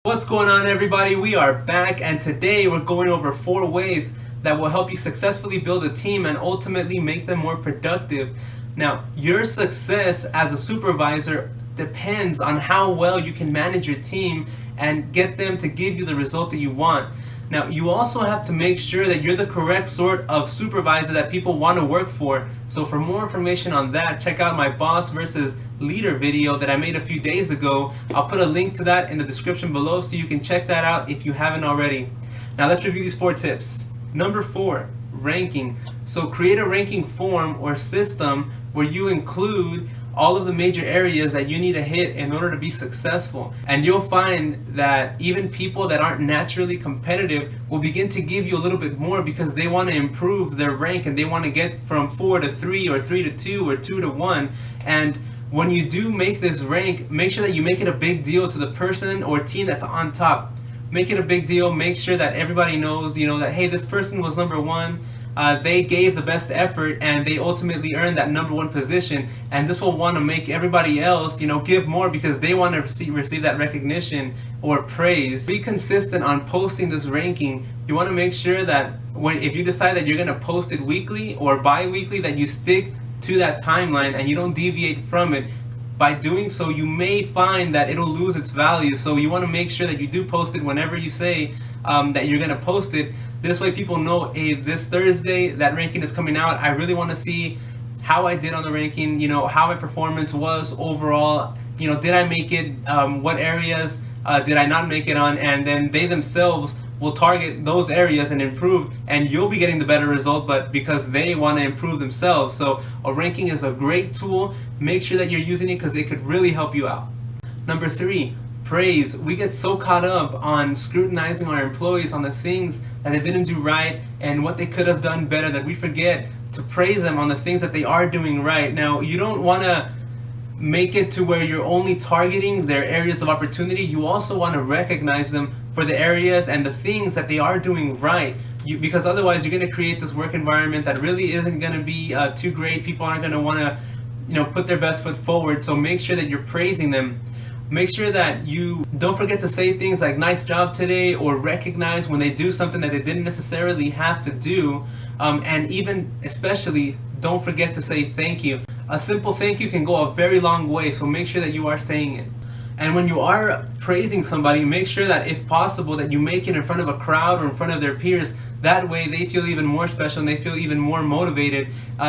What's going on, everybody? We are back, and today we're going over 4 ways that will help you successfully build a team and ultimately make them more productive. Now, your success as a supervisor depends on how well you can manage your team and get them to give you the result that you want. Now, you also have to make sure that you're the correct sort of supervisor that people want to work for. So for more information on that, check out my boss versus leader video that I made a few days ago. I'll put a link to that in the description below so you can check that out if you haven't already. Now let's review these 4 tips. Number 4, ranking. So create a ranking form or system where you include all of the major areas that you need to hit in order to be successful. And you'll find that even people that aren't naturally competitive will begin to give you a little bit more because they want to improve their rank and they want to get from 4 to 3 or 3 to 2 or 2 to 1. And when you do make this rank, make sure that you make it a big deal to the person or team that's on top. Make it a big deal. Make sure that everybody knows, that, hey, this person was number 1. They gave the best effort and they ultimately earned that number 1 position. And this will want to make everybody else, give more because they want to receive that recognition or praise. Be consistent on posting this ranking. You want to make sure that if you decide that you're going to post it weekly or bi-weekly, that you stick to that timeline and you don't deviate from it. By doing so, you may find that it'll lose its value. So you want to make sure that you do post it whenever you say that you're going to post it. This way people know, hey, this Thursday that ranking is coming out. I really want to see how I did on the ranking, how my performance was overall. Did I make it? What areas did I not make it on? And then they themselves will target those areas and improve, and you'll be getting the better result, but because they want to improve themselves. So a ranking is a great tool. Make sure that you're using it because it could really help you out. Number 3, praise. We get so caught up on scrutinizing our employees on the things that they didn't do right and what they could have done better that we forget to praise them on the things that they are doing right. Now, you don't want to make it to where you're only targeting their areas of opportunity. You also want to recognize them for the areas and the things that they are doing right, because otherwise you're going to create this work environment that really isn't going to be too great. People aren't going to want to put their best foot forward. So make sure that you're praising them. Make sure that you don't forget to say things like nice job today, or recognize when they do something that they didn't necessarily have to do. And even especially don't forget to say thank you. A simple thank you can go a very long way, so make sure that you are saying it. And when you are praising somebody, make sure that if possible that you make it in front of a crowd or in front of their peers. That way they feel even more special and they feel even more motivated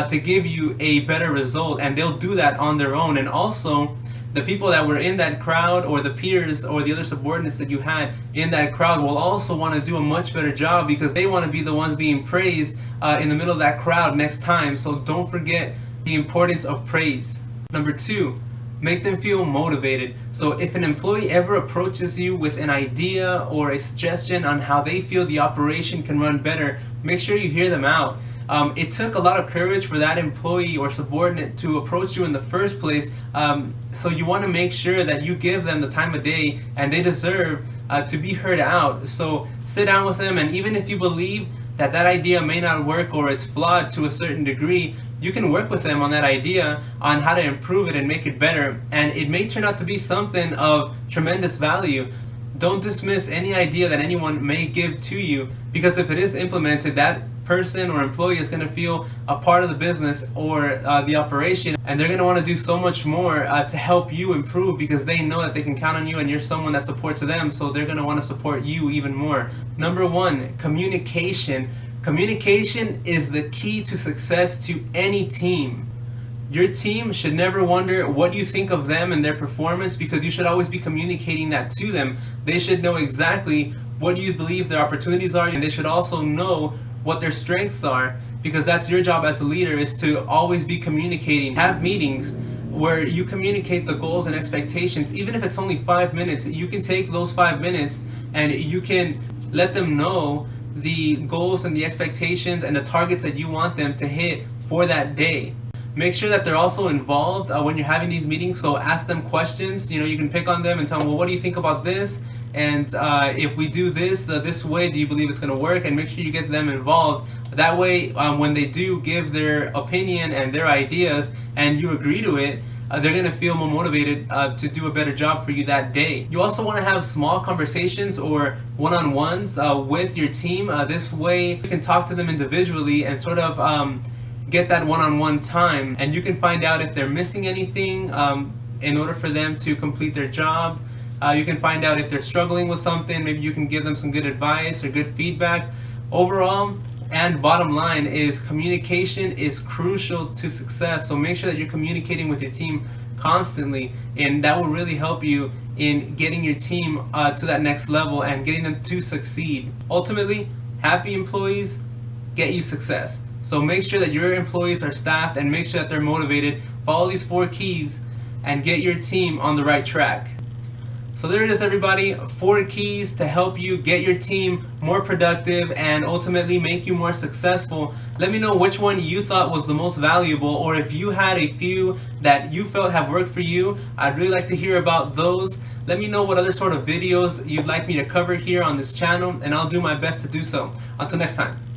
to give you a better result, and they'll do that on their own. And also, the people that were in that crowd or the peers or the other subordinates that you had in that crowd will also want to do a much better job because they want to be the ones being praised in the middle of that crowd next time. So don't forget the importance of praise. Number 2, make them feel motivated. So if an employee ever approaches you with an idea or a suggestion on how they feel the operation can run better, make sure you hear them out. It took a lot of courage for that employee or subordinate to approach you in the first place, so you want to make sure that you give them the time of day, and they deserve to be heard out. So sit down with them, and even if you believe that idea may not work or it's flawed to a certain degree, you can work with them on that idea on how to improve it and make it better, and it may turn out to be something of tremendous value. Don't dismiss any idea that anyone may give to you, because if it is implemented, that person or employee is going to feel a part of the business or the operation, and they're going to want to do so much more to help you improve because they know that they can count on you and you're someone that supports them, so they're going to want to support you even more. Number 1, communication. Communication is the key to success to any team. Your team should never wonder what you think of them and their performance, because you should always be communicating that to them. They should know exactly what you believe their opportunities are, and they should also know what their strengths are, because that's your job as a leader, is to always be communicating. Have meetings where you communicate the goals and expectations. Even if it's only 5 minutes, you can take those 5 minutes and you can let them know the goals and the expectations and the targets that you want them to hit for that day. Make sure that they're also involved when you're having these meetings, so ask them questions. You can pick on them and tell them, well, what do you think about this? And if we do this way, do you believe it's going to work? And make sure you get them involved. That way, when they do give their opinion and their ideas and you agree to it, they're going to feel more motivated to do a better job for you that day. You also want to have small conversations or one-on-ones with your team. This way you can talk to them individually and sort of get that one-on-one time, and you can find out if they're missing anything in order for them to complete their job. You can find out if they're struggling with something. Maybe you can give them some good advice or good feedback. Overall and bottom line is communication is crucial to success. So make sure that you're communicating with your team constantly, and that will really help you in getting your team to that next level and getting them to succeed. Ultimately, happy employees get you success. So make sure that your employees are staffed and make sure that they're motivated. Follow these 4 keys and get your team on the right track. So there it is, everybody. 4 keys to help you get your team more productive and ultimately make you more successful. Let me know which one you thought was the most valuable, or if you had a few that you felt have worked for you. I'd really like to hear about those. Let me know what other sort of videos you'd like me to cover here on this channel, and I'll do my best to do so. Until next time.